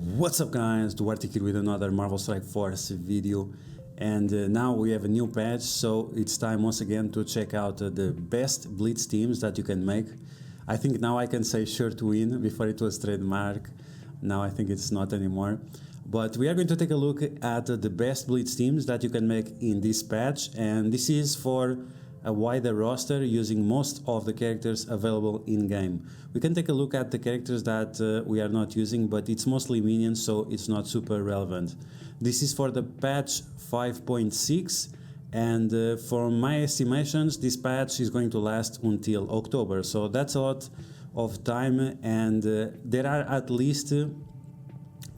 What's up guys, Duarte here with another Marvel Strike Force video, and now we have a new patch, so it's time once again to check out the best Blitz teams that you can make. I think now I can say sure to win. Before it was trademark, now I think it's not anymore. But we are going to take a look at the best Blitz teams that you can make in this patch, and this is for a wider roster using most of the characters available in-game. We can take a look at the characters that we are not using, but it's mostly minions, so it's not super relevant. This is for the patch 5.6, and from my estimations, this patch is going to last until October, so that's a lot of time, and there are at least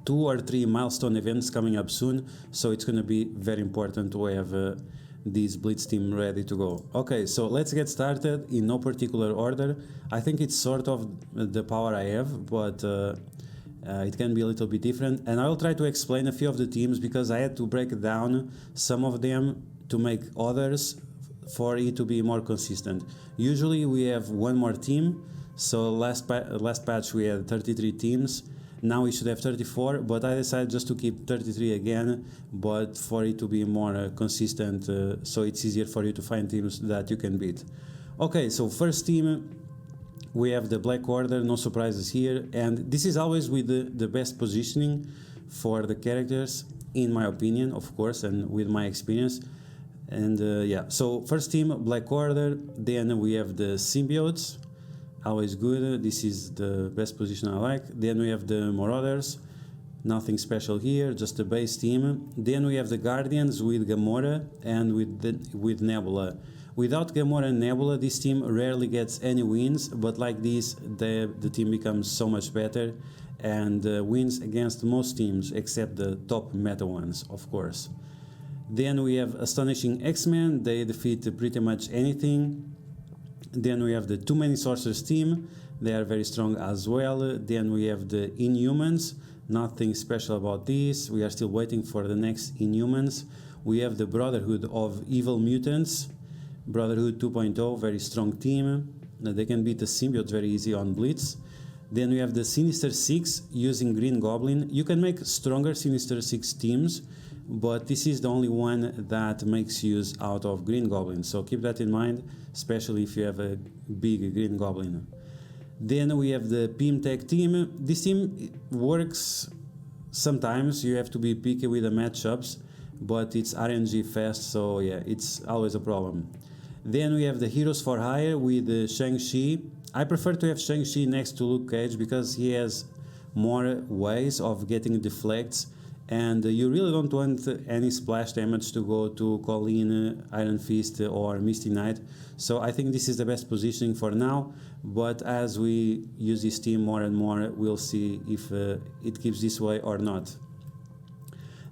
2 or 3 milestone events coming up soon, so it's going to be very important to have this Blitz team ready to go. Okay, so let's get started in no particular order. I think it's sort of the power I have, but it can be a little bit different, and I will try to explain a few of the teams because I had to break down some of them to make others for it to be more consistent. Usually we have one more team, so last patch we had 33 teams. Now we should have 34, but I decided just to keep 33 again, but for it to be more consistent, so it's easier for you to find teams that you can beat. Okay, so first team, we have the Black Order, no surprises here, and this is always with the best positioning for the characters, in my opinion, of course, and with my experience. And yeah, so first team, Black Order, then we have the Symbiotes. Always good, this is the best position I like. Then we have the Marauders, nothing special here, just a base team. Then we have the Guardians with Gamora and with Nebula. Without Gamora and Nebula, this team rarely gets any wins, but like this, the team becomes so much better and wins against most teams, except the top meta ones, of course. Then we have Astonishing XMen, they defeat pretty much anything. Then we have the Too Many Sorcerers team, they are very strong as well. Then we have the Inhumans, nothing special about this, we are still waiting for the next Inhumans. We have the Brotherhood of Evil Mutants, Brotherhood 2.0, very strong team, they can beat the Symbiotes very easy on Blitz. Then we have the Sinister Six using Green Goblin. You can make stronger Sinister Six teams, but this is the only one that makes use out of Green Goblin, so keep that in mind, especially if you have a big Green Goblin. Then we have the Bimtek team. This team works sometimes, you have to be picky with the matchups, but it's RNG fast, so yeah, it's always a problem. Then we have the Heroes for Hire with Shang-Chi. I prefer to have Shang-Chi next to Luke Cage because he has more ways of getting deflects, and you really don't want any splash damage to go to Colleen, Iron Fist or Misty Knight, so I think this is the best positioning for now, but as we use this team more and more, we'll see if it keeps this way or not.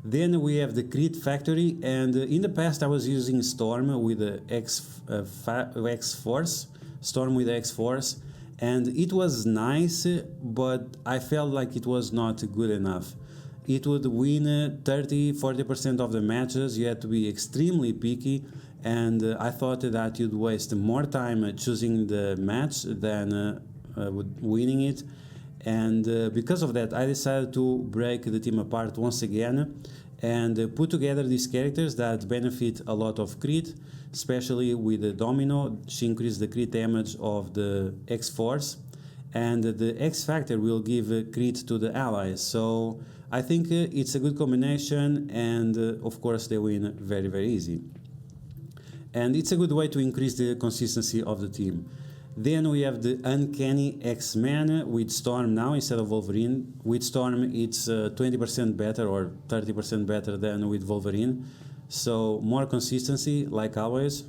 Then we have the Crit Factory, and in the past I was using Storm with the X-Force, Storm with X-Force, and it was nice, but I felt like it was not good enough. It would win 30-40% of the matches, you had to be extremely picky, and I thought that you'd waste more time choosing the match than winning it, and because of that I decided to break the team apart once again and put together these characters that benefit a lot of crit, especially with the Domino. She increased the crit damage of the X-Force, and the X-Factor will give crit to the allies, so I think it's a good combination, and of course they win very, very easy. And it's a good way to increase the consistency of the team. Then we have the Uncanny XMen with Storm now instead of Wolverine. With Storm it's 20% better or 30% better than with Wolverine, so more consistency like always.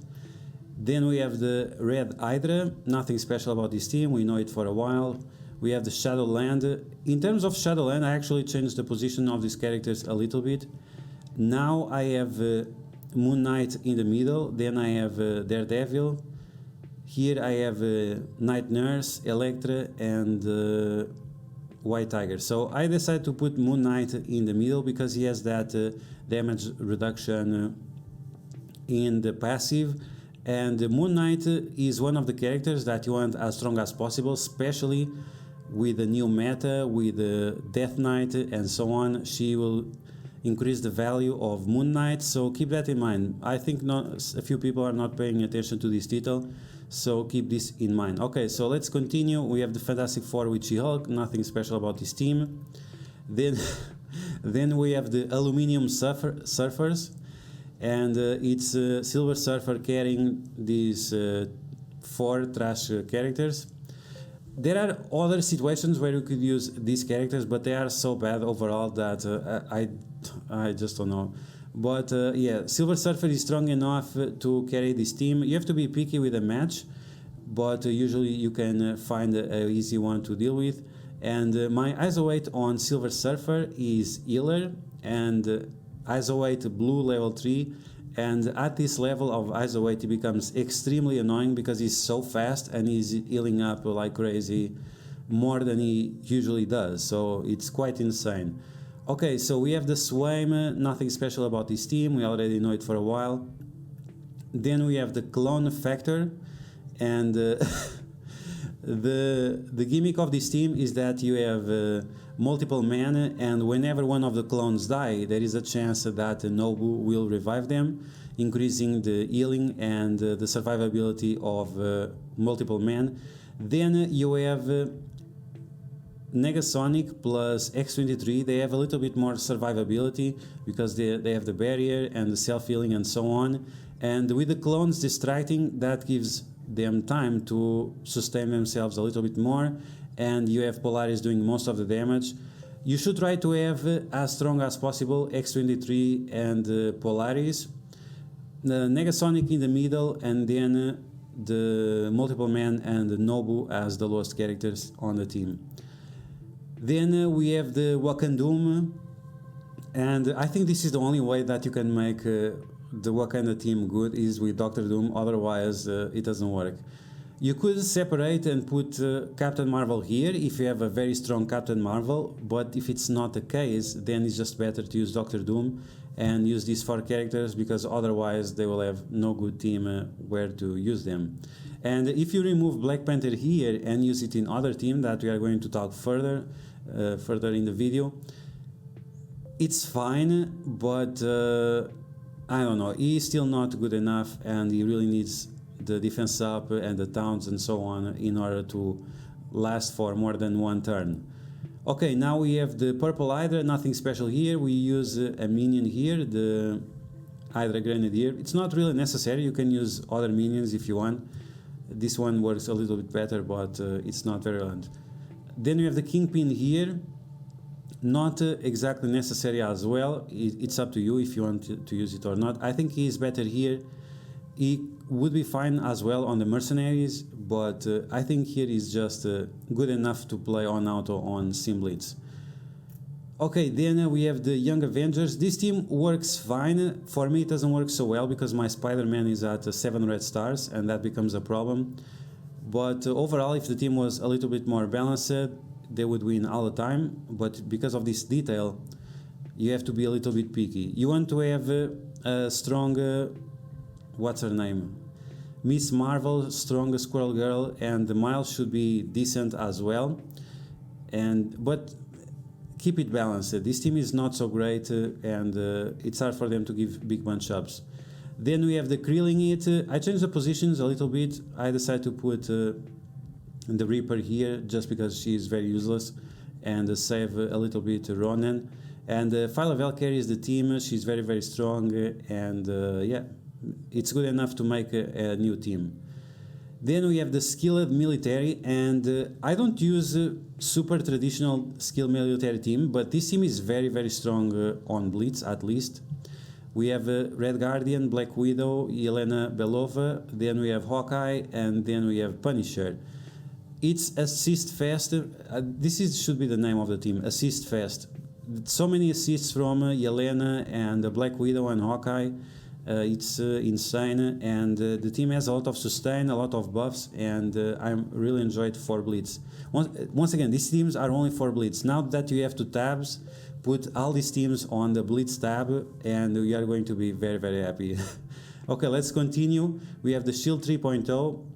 Then we have the Red Hydra, nothing special about this team, we know it for a while. We have the Shadowland. In terms of Shadowland, I actually changed the position of these characters a little bit. Now I have Moon Knight in the middle, then I have Daredevil. Here I have Night Nurse, Elektra, and White Tiger. So I decided to put Moon Knight in the middle because he has that damage reduction in the passive, and Moon Knight is one of the characters that you want as strong as possible, especially with the new meta, with the Death Knight and so on, she will increase the value of Moon Knight, so keep that in mind. I think a few people are not paying attention to this title, so keep this in mind. Okay, so let's continue. We have the Fantastic Four with She-Hulk, nothing special about this team. Then, then we have the Aluminium Surfers, and it's Silver Surfer carrying these 4 trash characters. There are other situations where you could use these characters, but they are so bad overall that I just don't know. But yeah, Silver Surfer is strong enough to carry this team. You have to be picky with a match, but usually you can find an easy one to deal with. And my ISO weight on Silver Surfer is Healer, and ISO weight Blue level 3. And at this level of ISO weight, he becomes extremely annoying because he's so fast and he's healing up like crazy, more than he usually does. So it's quite insane. Okay, so we have the Swaim, nothing special about this team, we already know it for a while. Then we have the Clone Factor, and the gimmick of this team is that you have multiple mana, and whenever one of the clones die, there is a chance that Nobu will revive them, increasing the healing and the survivability of multiple men. Then you have Negasonic plus X23. They have a little bit more survivability because they have the barrier and the self-healing and so on. And with the clones distracting, that gives them time to sustain themselves a little bit more, and you have Polaris doing most of the damage. You should try to have as strong as possible X23 and Polaris, the Negasonic in the middle, and then the Multiple Man and the Nobu as the lowest characters on the team. Then we have the Wakandum, and I think this is the only way that you can make the Wakanda team good is with Doctor Doom, otherwise it doesn't work. You could separate and put Captain Marvel here if you have a very strong Captain Marvel, but if it's not the case, then it's just better to use Doctor Doom and use these 4 characters, because otherwise they will have no good team where to use them. And if you remove Black Panther here and use it in other team that we are going to talk further in the video, it's fine, but I don't know, he's still not good enough, and he really needs the defense up and the towns and so on in order to last for more than 1 turn. Okay, now we have the Purple Hydra, nothing special here. We use a minion here, the Hydra Grenadier. It's not really necessary, you can use other minions if you want. This one works a little bit better, but it's not very relevant. Then we have the Kingpin here. Not exactly necessary as well. It's up to you if you want to use it or not. I think he is better here. He would be fine as well on the Mercenaries, but I think here is just good enough to play on auto on Blitz. Okay, then we have the Young Avengers. This team works fine. For me it doesn't work so well because my Spider-Man is at 7 red stars, and that becomes a problem. But overall, if the team was a little bit more balanced, they would win all the time, but because of this detail, you have to be a little bit picky. You want to have a strong, what's her name? Miss Marvel, strong Squirrel Girl, and the Miles should be decent as well. But keep it balanced. This team is not so great, and it's hard for them to give big bunch-ups. Then we have the Krillington. I changed the positions a little bit. I decided to put the Reaper here just because she is very useless, and save a little bit Ronan. And Phyla-Vell carries the team. She's very, very strong, and yeah, it's good enough to make a new team. Then we have the Skillet military, and I don't use super traditional skill military team, but this team is very, very strong on Blitz at least. We have Red Guardian, Black Widow, Yelena Belova, then we have Hawkeye, and then we have Punisher. It's Assist Fest. Should be the name of the team, Assist Fest. So many assists from Yelena and Black Widow and Hawkeye. It's insane, and the team has a lot of sustain, a lot of buffs, and I really enjoyed 4 Blitz. Once again, these teams are only 4 Blitz. Now that you have 2 tabs, put all these teams on the Blitz tab, and we are going to be very, very happy. Okay, let's continue. We have the Shield 3.0.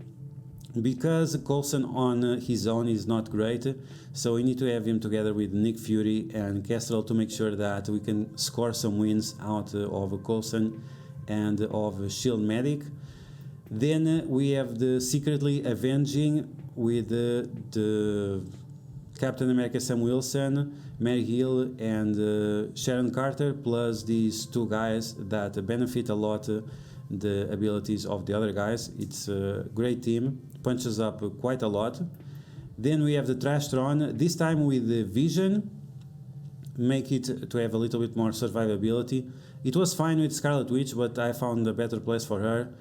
because Coulson on his own is not great, so we need to have him together with Nick Fury and Kestrel to make sure that we can score some wins out of Coulson and of Shield Medic. Then we have the Secretly Avenging with the Captain America Sam Wilson, Mary Hill, and Sharon Carter, plus these two guys that benefit a lot the abilities of the other guys. It's a great team, punches up quite a lot. Then we have the Trashtron, this time with the Vision, make it to have a little bit more survivability. It was fine with Scarlet Witch, but I found a better place for her.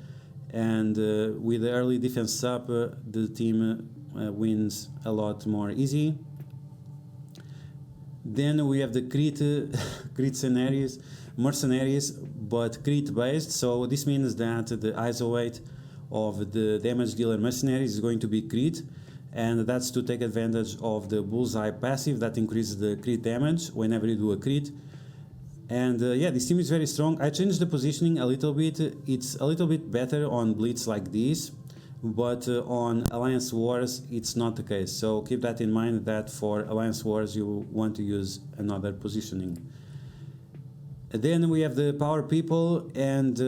And with the early defense up, the team wins a lot more easy. Then we have the Crit mercenaries, but Crit based. So this means that the ISO weight of the damage dealer mercenaries is going to be Crit, and that's to take advantage of the Bullseye passive that increases the crit damage whenever you do a crit. And yeah, this team is very strong. I changed the positioning a little bit. It's a little bit better on Blitz like this, but on Alliance Wars it's not the case. So keep that in mind, that for Alliance Wars you want to use another positioning. Then we have the Power People, and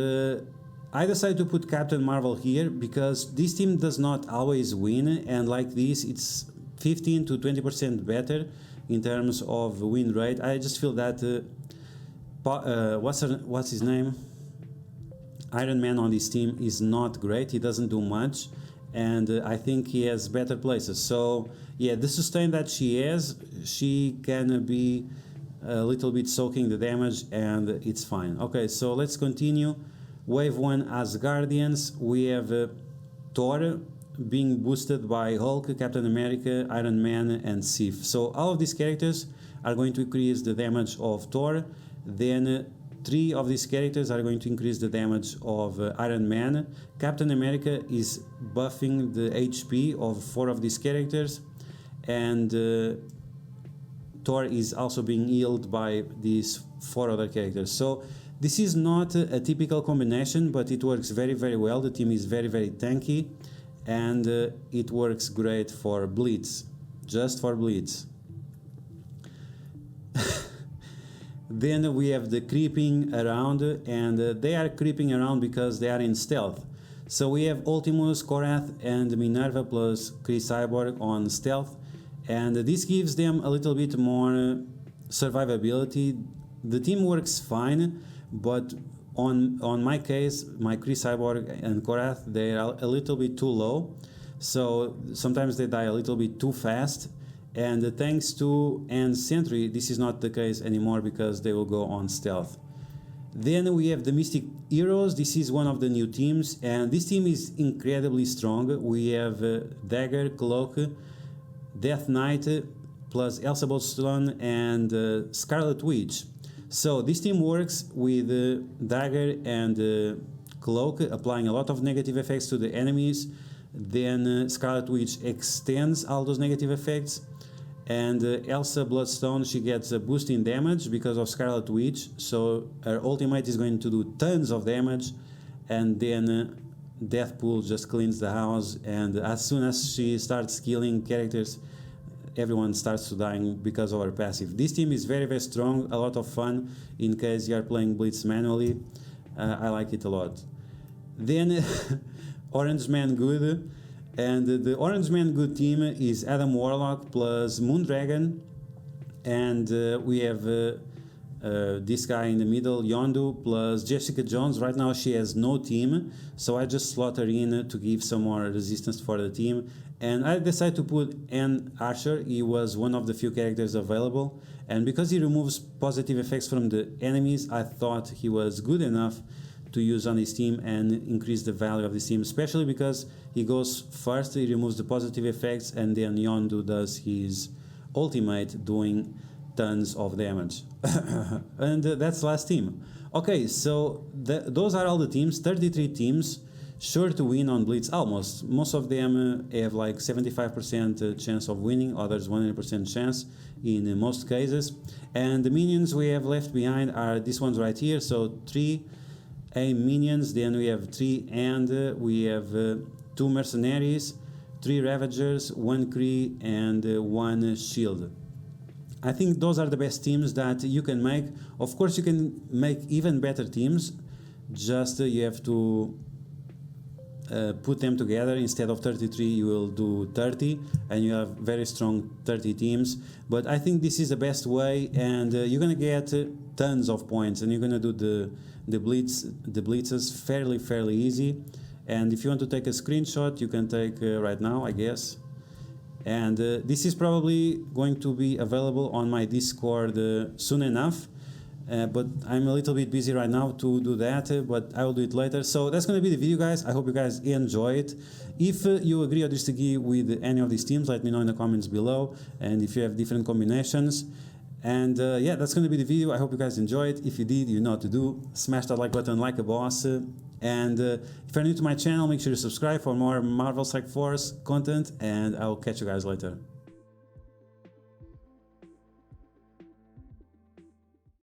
I decided to put Captain Marvel here because this team does not always win, and like this it's 15 to 20% better in terms of win rate. I just feel that what's his name? Iron Man on this team is not great. He doesn't do much, and I think he has better places. So yeah, the sustain that she has, she can be a little bit soaking the damage, and it's fine. Okay, so let's continue. Wave 1 Asgardians, we have Thor being boosted by Hulk, Captain America, Iron Man, and Sif. So all of these characters are going to increase the damage of Thor. Then 3 of these characters are going to increase the damage of Iron Man. Captain America is buffing the HP of 4 of these characters, and Thor is also being healed by these 4 other characters. So this is not a typical combination, but it works very, very well. The team is very, very tanky, and it works great for Blitz, just for Blitz. Then we have the creeping around, and they are creeping around because they are in stealth. So we have Ultimus, Korath, and Minerva plus Chris Cyborg on stealth, and this gives them a little bit more survivability. The team works fine, but on my case, my Chris Cyborg and Korath, they are a little bit too low, so sometimes they die a little bit too fast. And thanks to End Sentry, this is not the case anymore because they will go on stealth. Then we have the Mystic Heroes. This is one of the new teams, and this team is incredibly strong. We have Dagger, Cloak, Death Knight, plus Elsa Bloodstone, and Scarlet Witch. So this team works with Dagger and Cloak, applying a lot of negative effects to the enemies. Then Scarlet Witch extends all those negative effects. And Elsa Bloodstone, she gets a boost in damage because of Scarlet Witch, so her ultimate is going to do tons of damage, and then Deathpool just cleans the house, and as soon as she starts killing characters, everyone starts to die because of her passive. This team is very, very strong, a lot of fun in case you are playing Blitz manually. I like it a lot. Then Orange Man Good. And the Orange Man Good team is Adam Warlock plus Moondragon, and we have this guy in the middle, Yondu, plus Jessica Jones. Right now she has no team, so I just slot her in to give some more resistance for the team. And I decided to put Ann Archer. He was one of the few characters available, and because he removes positive effects from the enemies, I thought he was good enough to use on his team and increase the value of this team, especially because he goes first, he removes the positive effects, and then Yondu does his ultimate, doing tons of damage. And that's the last team. Okay, so those are all the teams, 33 teams, sure to win on Blitz, almost. Most of them have like 75% chance of winning, others 100% chance in most cases. And the minions we have left behind are these ones right here, so 3 minions, then we have 3, and we have 2 mercenaries, 3 Ravagers, 1 Kree, and 1 Shield. I think those are the best teams that you can make. Of course, you can make even better teams, just you have to put them together. Instead of 33, you will do 30, and you have very strong 30 teams. But I think this is the best way, and you're gonna get tons of points, and you're gonna do the blitzes fairly easy. And if you want to take a screenshot, you can take right now, I guess. And this is probably going to be available on my Discord soon enough. But I'm a little bit busy right now to do that, but I will do it later. So that's going to be the video, guys. I hope you guys enjoy it. If you agree or disagree with any of these teams, let me know in the comments below. And if you have different combinations. And yeah, that's going to be the video. I hope you guys enjoy it. If you did, you know what to do. Smash that like button like a boss. And if you're new to my channel, make sure to subscribe for more Marvel Strike Force content. And I will catch you guys later.